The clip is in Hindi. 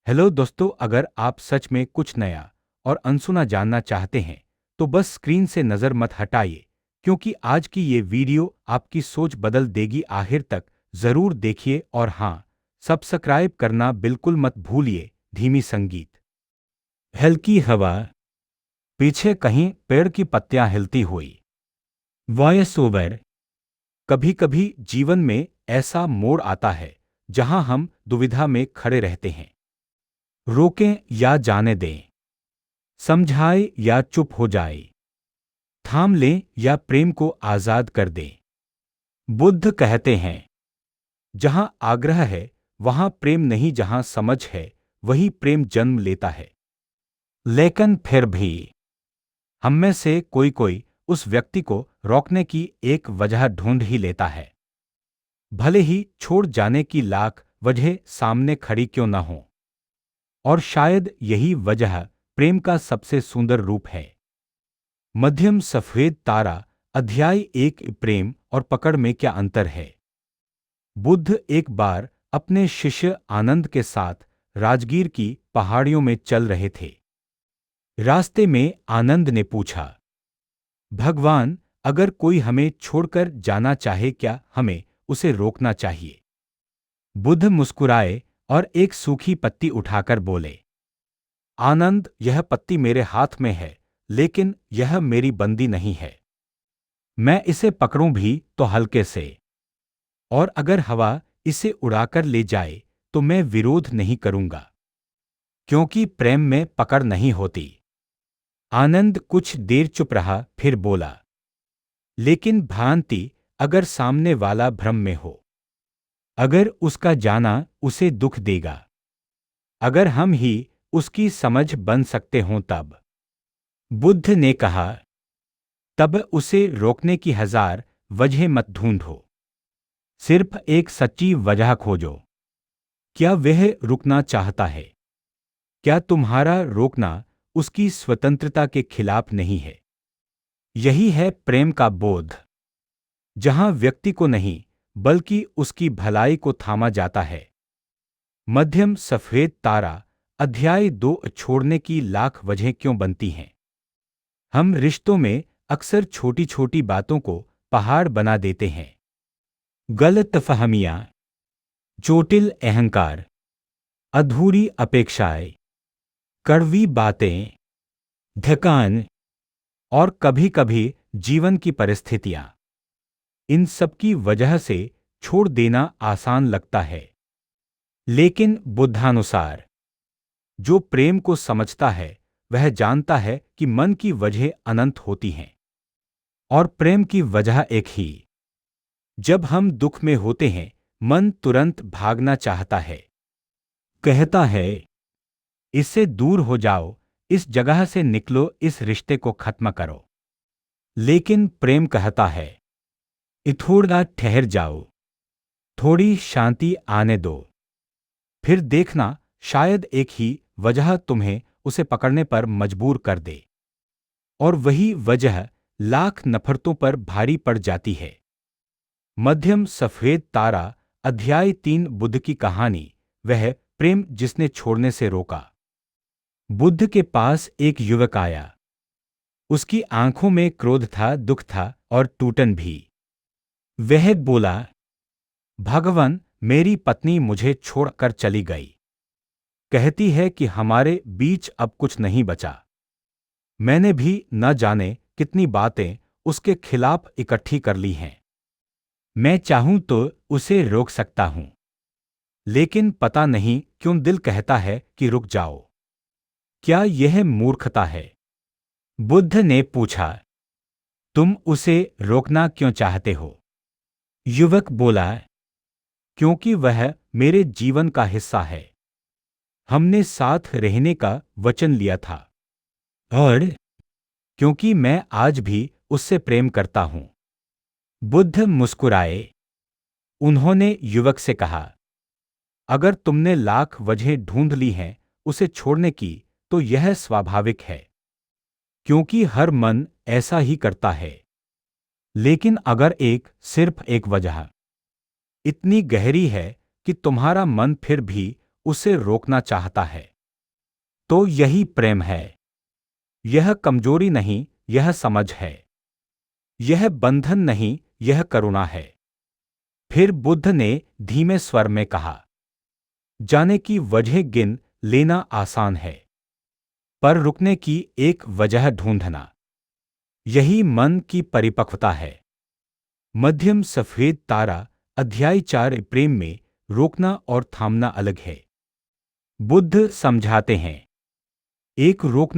हेलो दोस्तों, अगर आप सच में कुछ नया और अनसुना जानना चाहते हैं तो बस स्क्रीन से नज़र मत हटाइए, क्योंकि आज की ये वीडियो आपकी सोच बदल देगी। आखिर तक ज़रूर देखिए और हाँ, सब्सक्राइब करना बिल्कुल मत भूलिए। धीमी संगीत, हल्की हवा, पीछे कहीं पेड़ की पत्तियां हिलती हुई। Voice over. कभी कभी जीवन में ऐसा मोड़ आता है जहां हम दुविधा में खड़े रहते हैं। रोकें या जाने दें, समझाए या चुप हो जाए, थाम लें या प्रेम को आजाद कर दें। बुद्ध कहते हैं, जहां आग्रह है वहां प्रेम नहीं, जहां समझ है वही प्रेम जन्म लेता है। लेकिन फिर भी हम में से कोई कोई उस व्यक्ति को रोकने की एक वजह ढूंढ ही लेता है, भले ही छोड़ जाने की लाख वजह सामने खड़ी क्यों न हो। और शायद यही वजह प्रेम का सबसे सुंदर रूप है। मध्यम सफेद तारा, अध्याय 1। प्रेम और पकड़ में क्या अंतर है। बुद्ध एक बार अपने शिष्य आनंद के साथ राजगीर की पहाड़ियों में चल रहे थे। रास्ते में आनंद ने पूछा, भगवान, अगर कोई हमें छोड़कर जाना चाहे, क्या हमें उसे रोकना चाहिए? बुद्ध मुस्कुराए और एक सूखी पत्ती उठाकर बोले, आनंद, यह पत्ती मेरे हाथ में है, लेकिन यह मेरी बंदी नहीं है। मैं इसे पकड़ूं भी तो हल्के से, और अगर हवा इसे उड़ाकर ले जाए तो मैं विरोध नहीं करूंगा, क्योंकि प्रेम में पकड़ नहीं होती। आनंद कुछ देर चुप रहा, फिर बोला, लेकिन भ्रांति, अगर सामने वाला भ्रम में हो, अगर उसका जाना उसे दुख देगा, अगर हम ही उसकी समझ बन सकते हों, तब। बुद्ध ने कहा, तब उसे रोकने की 1000 वजह मत ढूंढो, सिर्फ एक सच्ची वजह खोजो। क्या वह रुकना चाहता है? क्या तुम्हारा रोकना उसकी स्वतंत्रता के खिलाफ नहीं है? यही है प्रेम का बोध, जहां व्यक्ति को नहीं बल्कि उसकी भलाई को थामा जाता है। मध्यम सफेद तारा, अध्याय 2। छोड़ने की लाख वजह क्यों बनती हैं। हम रिश्तों में अक्सर छोटी छोटी बातों को पहाड़ बना देते हैं। गलतफहमियां, चोटिल अहंकार, अधूरी अपेक्षाएं, कड़वी बातें, थकान, और कभी कभी जीवन की परिस्थितियां। इन सब की वजह से छोड़ देना आसान लगता है, लेकिन बुद्धानुसार जो प्रेम को समझता है वह जानता है कि मन की वजह अनंत होती हैं, और प्रेम की वजह एक ही। जब हम दुख में होते हैं, मन तुरंत भागना चाहता है, कहता है, इससे दूर हो जाओ, इस जगह से निकलो, इस रिश्ते को खत्म करो। लेकिन प्रेम कहता है, थोड़ा ठहर जाओ, थोड़ी शांति आने दो, फिर देखना, शायद एक ही वजह तुम्हें उसे पकड़ने पर मजबूर कर दे। और वही वजह लाख नफरतों पर भारी पड़ जाती है। मध्यम सफेद तारा, अध्याय 3। बुद्ध की कहानी, वह प्रेम जिसने छोड़ने से रोका। बुद्ध के पास एक युवक आया। उसकी आंखों में क्रोध था, दुख था और टूटन भी। वह बोला, भगवान, मेरी पत्नी मुझे छोड़कर चली गई। कहती है कि हमारे बीच अब कुछ नहीं बचा। मैंने भी न जाने कितनी बातें उसके खिलाफ इकट्ठी कर ली हैं। मैं चाहूं तो उसे रोक सकता हूं, लेकिन पता नहीं क्यों दिल कहता है कि रुक जाओ। क्या यह मूर्खता है? बुद्ध ने पूछा, तुम उसे रोकना क्यों चाहते हो? युवक बोला, क्योंकि वह मेरे जीवन का हिस्सा है। हमने साथ रहने का वचन लिया था, और क्योंकि मैं आज भी उससे प्रेम करता हूं। बुद्ध मुस्कुराए। उन्होंने युवक से कहा, अगर तुमने लाख वजह ढूंढ ली हैं उसे छोड़ने की, तो यह स्वाभाविक है, क्योंकि हर मन ऐसा ही करता है। लेकिन अगर सिर्फ एक वजह इतनी गहरी है कि तुम्हारा मन फिर भी उसे रोकना चाहता है। तो यही प्रेम है। यह कमजोरी नहीं, यह समझ है। यह बंधन नहीं, यह करुणा है। फिर बुद्ध ने धीमे स्वर में कहा, जाने की वजह गिन लेना आसान है, पर रुकने की एक वजह ढूंढना, यही मन की परिपक्वता है। मध्यम सफेद तारा अध्याय 4। प्रेम में रोकना और थामना अलग है। बुद्ध समझाते हैं, एक रोकना